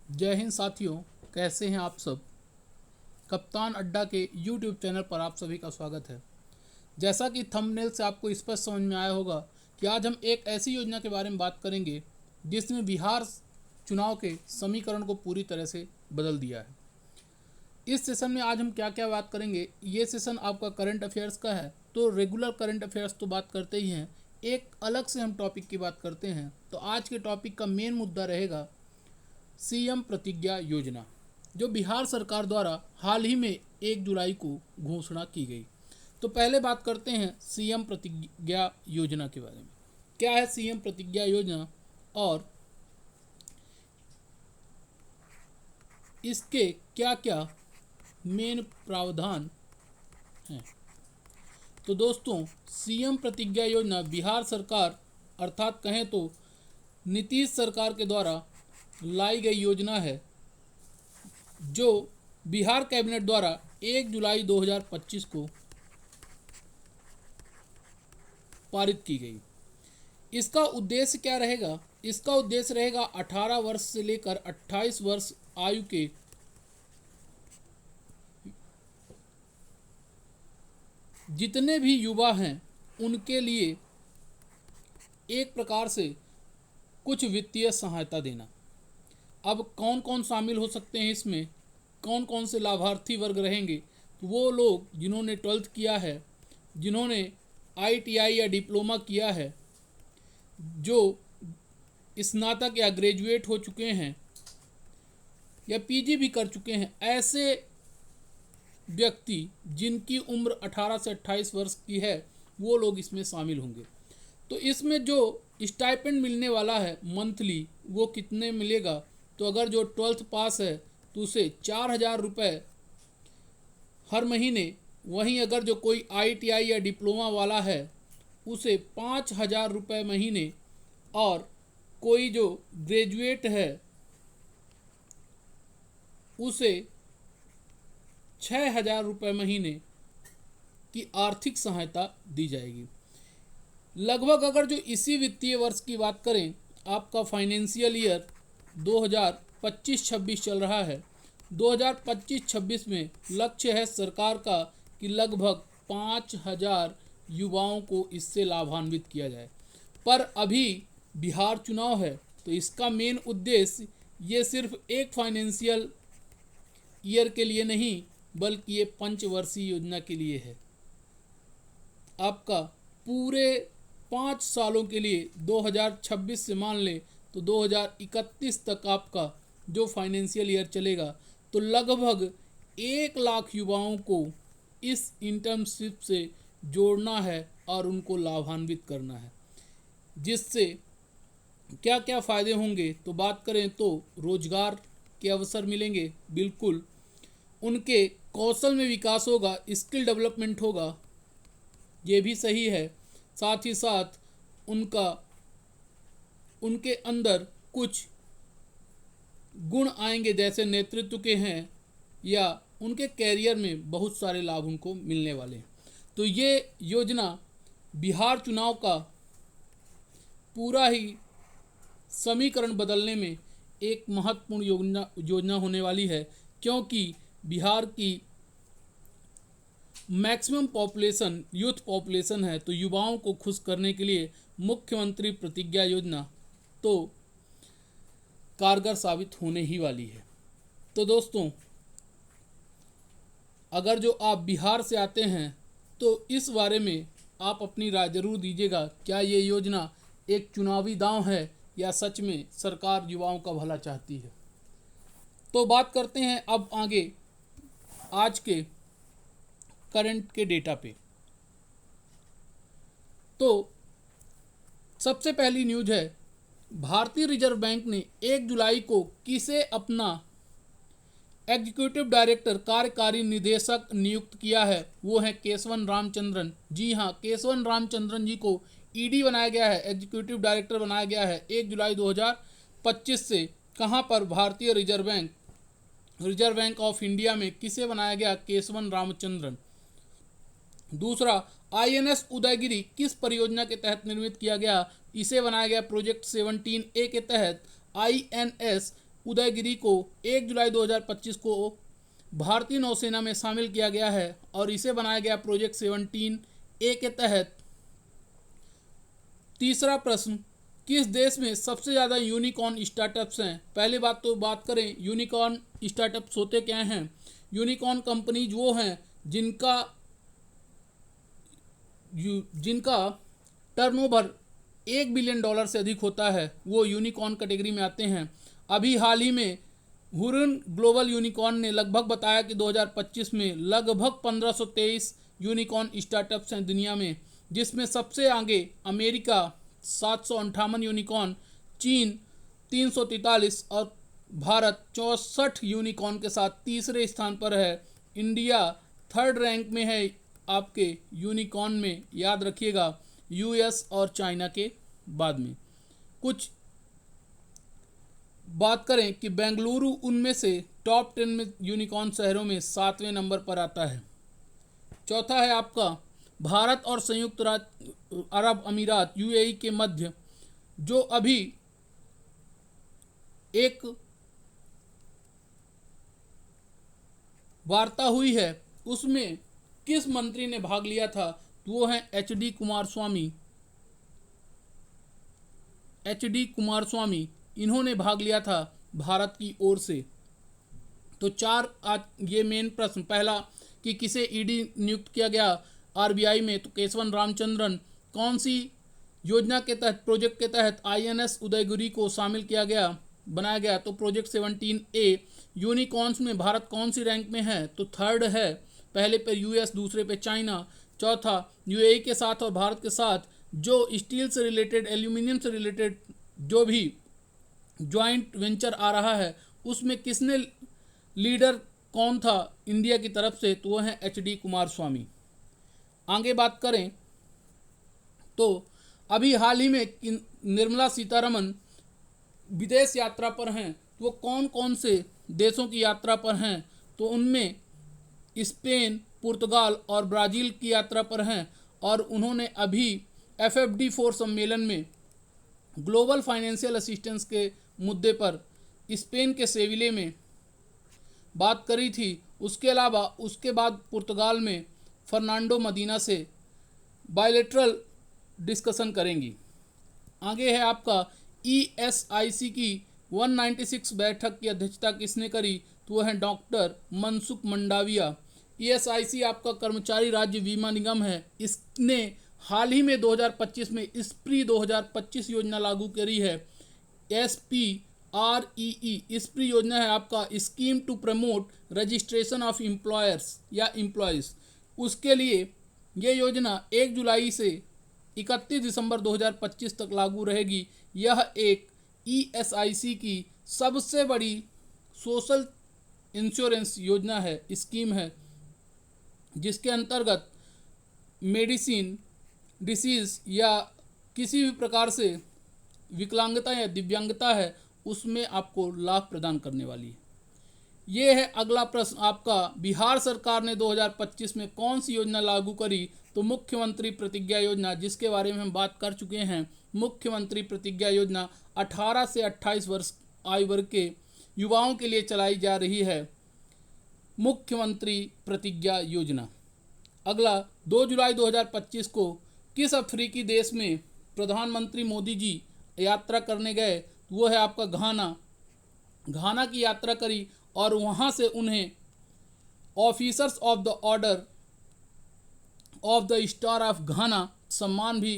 जय हिंद साथियों, कैसे हैं आप सब। कप्तान अड्डा के यूट्यूब चैनल पर आप सभी का स्वागत है। जैसा कि थंबनेल से आपको स्पष्ट समझ में आया होगा कि आज हम एक ऐसी योजना के बारे में बात करेंगे जिसने बिहार चुनाव के समीकरण को पूरी तरह से बदल दिया है। इस सेशन में आज हम क्या क्या बात करेंगे। ये सेशन आपका करंट अफेयर्स का है, तो रेगुलर करंट अफेयर्स तो बात करते ही हैं, एक अलग से हम टॉपिक की बात करते हैं। तो आज के टॉपिक का मेन मुद्दा रहेगा सीएम प्रतिज्ञा योजना, जो बिहार सरकार द्वारा हाल ही में 1 जुलाई को घोषणा की गई। तो पहले बात करते हैं सीएम प्रतिज्ञा योजना के बारे में। क्या है सीएम प्रतिज्ञा योजना और इसके क्या क्या मेन प्रावधान हैं। तो दोस्तों, सीएम प्रतिज्ञा योजना बिहार सरकार अर्थात कहें तो नीतीश सरकार के द्वारा लाई गई योजना है, जो बिहार कैबिनेट द्वारा 1 जुलाई 2025 को पारित की गई। इसका उद्देश्य क्या रहेगा? इसका उद्देश्य रहेगा 18 वर्ष से लेकर 28 वर्ष आयु के जितने भी युवा हैं उनके लिए एक प्रकार से कुछ वित्तीय सहायता देना। अब कौन कौन शामिल हो सकते हैं इसमें, कौन कौन से लाभार्थी वर्ग रहेंगे? तो वो लोग जिन्होंने 12th किया है, जिन्होंने ITI या डिप्लोमा किया है, जो स्नातक या ग्रेजुएट हो चुके हैं या PG भी कर चुके हैं, ऐसे व्यक्ति जिनकी उम्र 18 से 28 वर्ष की है, वो लोग इसमें शामिल होंगे। तो इसमें जो स्टाइपेंड मिलने वाला है मंथली, वो कितने मिलेगा? तो अगर जो 12th पास है तो उसे 4,000 रुपये हर महीने, वहीं अगर जो कोई ITI या डिप्लोमा वाला है उसे 5,000 रुपये महीने, और कोई जो ग्रेजुएट है उसे 6,000 रुपये महीने की आर्थिक सहायता दी जाएगी। लगभग अगर जो इसी वित्तीय वर्ष की बात करें, आपका फाइनेंशियल ईयर 2025-26 चल रहा है। 2025-26 में लक्ष्य है सरकार का कि लगभग 5,000 युवाओं को इससे लाभान्वित किया जाए। पर अभी बिहार चुनाव है, तो इसका मेन उद्देश्य ये सिर्फ एक फाइनेंशियल ईयर के लिए नहीं, बल्कि ये पंचवर्षीय योजना के लिए है। आपका पूरे 5 सालों के लिए 2026 से मान लें तो 2031 तक आपका जो फाइनेंशियल ईयर चलेगा, तो लगभग 1 लाख युवाओं को इस इंटर्नशिप से जोड़ना है और उनको लाभान्वित करना है। जिससे क्या क्या फ़ायदे होंगे? तो बात करें तो रोजगार के अवसर मिलेंगे, बिल्कुल। उनके कौशल में विकास होगा, स्किल डेवलपमेंट होगा, ये भी सही है। साथ ही साथ उनके अंदर कुछ गुण आएंगे, जैसे नेतृत्व के हैं, या उनके कैरियर में बहुत सारे लाभ उनको मिलने वाले हैं। तो ये योजना बिहार चुनाव का पूरा ही समीकरण बदलने में एक महत्वपूर्ण योजना होने वाली है, क्योंकि बिहार की मैक्सिमम पॉपुलेशन यूथ पॉपुलेशन है। तो युवाओं को खुश करने के लिए मुख्यमंत्री प्रतिज्ञा योजना तो कारगर साबित होने ही वाली है। तो दोस्तों, अगर जो आप बिहार से आते हैं तो इस बारे में आप अपनी राय जरूर दीजिएगा। क्या ये योजना एक चुनावी दांव है या सच में सरकार युवाओं का भला चाहती है? तो बात करते हैं अब आगे आज के करंट के डेटा पे। तो सबसे पहली न्यूज है, भारतीय रिजर्व बैंक ने 1 जुलाई को किसे अपना एग्जीक्यूटिव डायरेक्टर कार्यकारी निदेशक नियुक्त किया है? वो है केशवन रामचंद्रन। जी हाँ, केशवन रामचंद्रन जी को ED बनाया गया है, एग्जीक्यूटिव डायरेक्टर बनाया गया है 1 जुलाई 2025 से। कहाँ पर? भारतीय रिजर्व बैंक ऑफ इंडिया में किसे बनाया गया? केशवन रामचंद्रन। दूसरा, INS उदयगिरी किस परियोजना के तहत निर्मित किया गया? इसे बनाया गया प्रोजेक्ट 17A के तहत। INS उदयगिरी को 1 जुलाई 2025 को भारतीय नौसेना में शामिल किया गया है और इसे बनाया गया प्रोजेक्ट 17A के तहत। तीसरा प्रश्न, किस देश में सबसे ज़्यादा यूनिकॉर्न स्टार्टअप्स हैं? पहली बात तो बात करें यूनिकॉर्न स्टार्टअप्स होते क्या हैं। यूनिकॉर्न कंपनीज वो हैं जिनका टर्नओवर $1 बिलियन से अधिक होता है, वो यूनिकॉर्न कैटेगरी में आते हैं। अभी हाल ही में हुरिन ग्लोबल यूनिकॉर्न ने लगभग बताया कि 2025 में लगभग 1523 यूनिकॉर्न स्टार्टअप्स हैं दुनिया में, जिसमें सबसे आगे अमेरिका 758 यूनिकॉर्न, चीन 343 और भारत 64 यूनिकॉर्न के साथ तीसरे स्थान पर है। इंडिया थर्ड रैंक में है आपके यूनिकॉर्न में, याद रखिएगा, यूएस और चाइना के बाद में। कुछ बात करें कि बेंगलुरु उनमें से टॉप 10 में यूनिकॉर्न शहरों में 7वें नंबर पर आता है। चौथा है आपका भारत और संयुक्त राज्य अरब अमीरात यूएई के मध्य जो अभी एक वार्ता हुई है, उसमें किस मंत्री ने भाग लिया था? तो वो हैं एच.डी. कुमारस्वामी। इन्होंने भाग लिया था भारत की ओर से। तो चार आज ये मेन प्रश्न। पहला कि किसे ईडी नियुक्त किया गया आरबीआई में? तो केशवन रामचंद्रन। कौन सी योजना के तहत, प्रोजेक्ट के तहत आईएनएस उदयगिरी को शामिल किया गया, बनाया गया? तो प्रोजेक्ट 17A। यूनिकॉर्न्स में भारत कौन सी रैंक में है? तो थर्ड है। पहले पे यूएस, दूसरे पे चाइना, चौथा यूएई के साथ और भारत के साथ जो स्टील से रिलेटेड, एल्यूमिनियम से रिलेटेड जो भी जॉइंट वेंचर आ रहा है, उसमें किसने लीडर कौन था इंडिया की तरफ से? तो वो है एच.डी. कुमारस्वामी। आगे बात करें तो अभी हाल ही में निर्मला सीतारमन विदेश यात्रा पर हैं। तो वो कौन कौन से देशों की यात्रा पर हैं? तो उनमें स्पेन, पुर्तगाल और ब्राज़ील की यात्रा पर हैं। और उन्होंने अभी FFD4 सम्मेलन में ग्लोबल फाइनेंशियल असिस्टेंस के मुद्दे पर स्पेन के सेविले में बात करी थी। उसके अलावा उसके बाद पुर्तगाल में फर्नांडो मदीना से बायलैटरल डिस्कशन करेंगी। आगे है आपका ESIC की 196 बैठक की अध्यक्षता किसने करी? तो वह है डॉक्टर मनसुख मंडाविया। ESIC आपका कर्मचारी राज्य बीमा निगम है। इसने हाल ही में 2025 में स्प्री 2025 योजना लागू करी है। SPREE स्प्री योजना है आपका scheme to promote registration of employers या एम्प्लॉयज़। उसके लिए ये योजना 1 जुलाई से 31 दिसंबर 2025 तक लागू रहेगी। यह एक ESIC की सबसे बड़ी सोशल इंश्योरेंस योजना है, स्कीम है, जिसके अंतर्गत मेडिसिन, डिसीज़ या किसी भी प्रकार से विकलांगता या दिव्यांगता है, उसमें आपको लाभ प्रदान करने वाली है। ये है अगला प्रश्न आपका, बिहार सरकार ने 2025 में कौन सी योजना लागू करी? तो मुख्यमंत्री प्रतिज्ञा योजना, जिसके बारे में हम बात कर चुके हैं। मुख्यमंत्री प्रतिज्ञा योजना 18 से 28 वर्ष आयु वर्ग के युवाओं के लिए चलाई जा रही है, मुख्यमंत्री प्रतिज्ञा योजना। अगला 2 जुलाई 2025 को किस अफ्रीकी देश में प्रधानमंत्री मोदी जी यात्रा करने गए? वो है आपका घाना की यात्रा करी और वहाँ से उन्हें officers of the order of the star of घाना सम्मान भी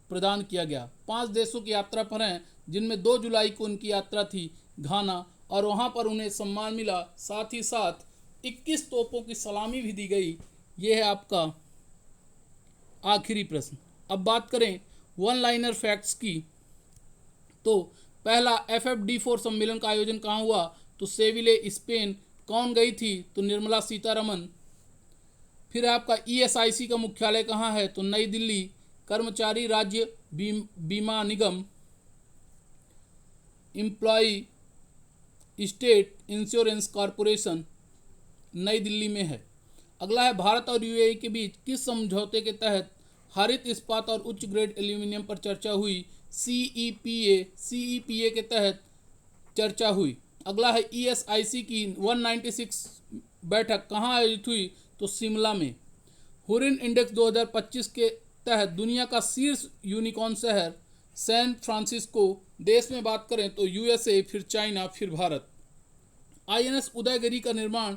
प्रदान किया गया। 5 देशों की यात्रा पर हैं, जिनमें 2 जुलाई को उनकी यात्रा थी घाना, और वहाँ पर उन्हें सम्मान मिला। साथ ही साथ 21 तोपों की सलामी भी दी गई। ये है आपका आखिरी प्रश्न। अब बात करें वन लाइनर फैक्ट्स की, तो पहला FFD4 सम्मेलन का आयोजन कहाँ हुआ? तो सेविले, स्पेन। कौन गई थी? तो निर्मला सीतारमन। फिर आपका ESIC का मुख्यालय कहाँ है? तो नई दिल्ली। कर्मचारी राज्य बीमा निगम, एम्प्लॉय स्टेट इंश्योरेंस कॉरपोरेशन, नई दिल्ली में है। अगला है भारत और यूएई के बीच किस समझौते के तहत हरित इस्पात और उच्च ग्रेड एल्यूमिनियम पर चर्चा हुई? CEPA के तहत चर्चा हुई। अगला है ESIC की 196 बैठक कहाँ आयोजित हुई, तो शिमला में। हुरिन इंडेक्स 2025 के तहत दुनिया का शीर्ष यूनिकॉर्न शहर सैन फ्रांसिस्को। देश में बात करें तो USA, फिर चाइना, फिर भारत। INS उदयगिरी का निर्माण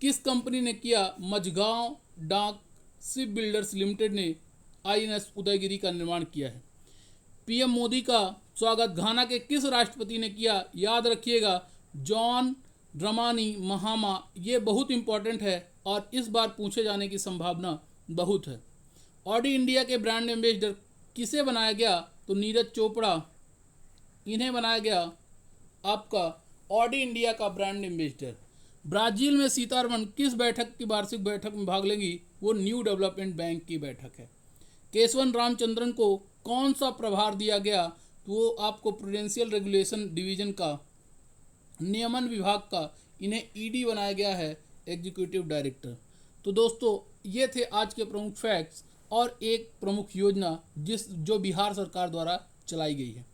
किस कंपनी ने किया, मझगांव डाक शिप बिल्डर्स लिमिटेड ने INS उदयगिरी का निर्माण किया है। PM मोदी का स्वागत घाना के किस राष्ट्रपति ने किया, याद रखिएगा जॉन ड्रमानी महामा। ये बहुत इंपॉर्टेंट है और इस बार पूछे जाने की संभावना बहुत है। ऑडी इंडिया के ब्रांड एम्बेसडर किसे बनाया गया, तो नीरज चोपड़ा, इन्हें बनाया गया आपका ऑडी इंडिया का ब्रांड एम्बेसडर। ब्राजील में सीतारमण किस बैठक की वार्षिक बैठक में भाग लेंगी, वो न्यू डेवलपमेंट बैंक की बैठक है। केशवन रामचंद्रन को कौन सा प्रभार दिया गया, तो वो आपको प्रूडेंशियल रेगुलेशन डिवीजन का, नियमन विभाग का, इन्हें ED बनाया गया है, एग्जीक्यूटिव डायरेक्टर। तो दोस्तों ये थे आज के प्रमुख फैक्ट्स और एक प्रमुख योजना जो बिहार सरकार द्वारा चलाई गई है।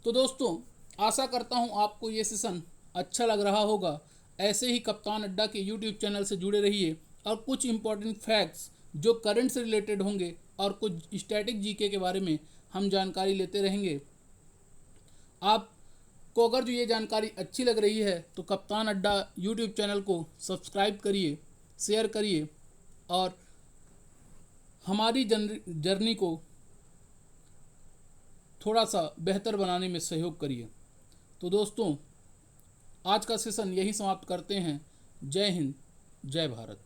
तो दोस्तों आशा करता हूँ आपको ये सेशन अच्छा लग रहा होगा। ऐसे ही कप्तान अड्डा के YouTube चैनल से जुड़े रहिए और कुछ इंपॉर्टेंट फैक्ट्स जो करंट से रिलेटेड होंगे और कुछ स्टैटिक GK के बारे में हम जानकारी लेते रहेंगे। आपको अगर जो ये जानकारी अच्छी लग रही है तो कप्तान अड्डा YouTube चैनल को सब्सक्राइब करिए, शेयर करिए और हमारी जर्नी को थोड़ा सा बेहतर बनाने में सहयोग करिए। तो दोस्तों आज का सेशन यही समाप्त करते हैं। जय हिंद, जय भारत।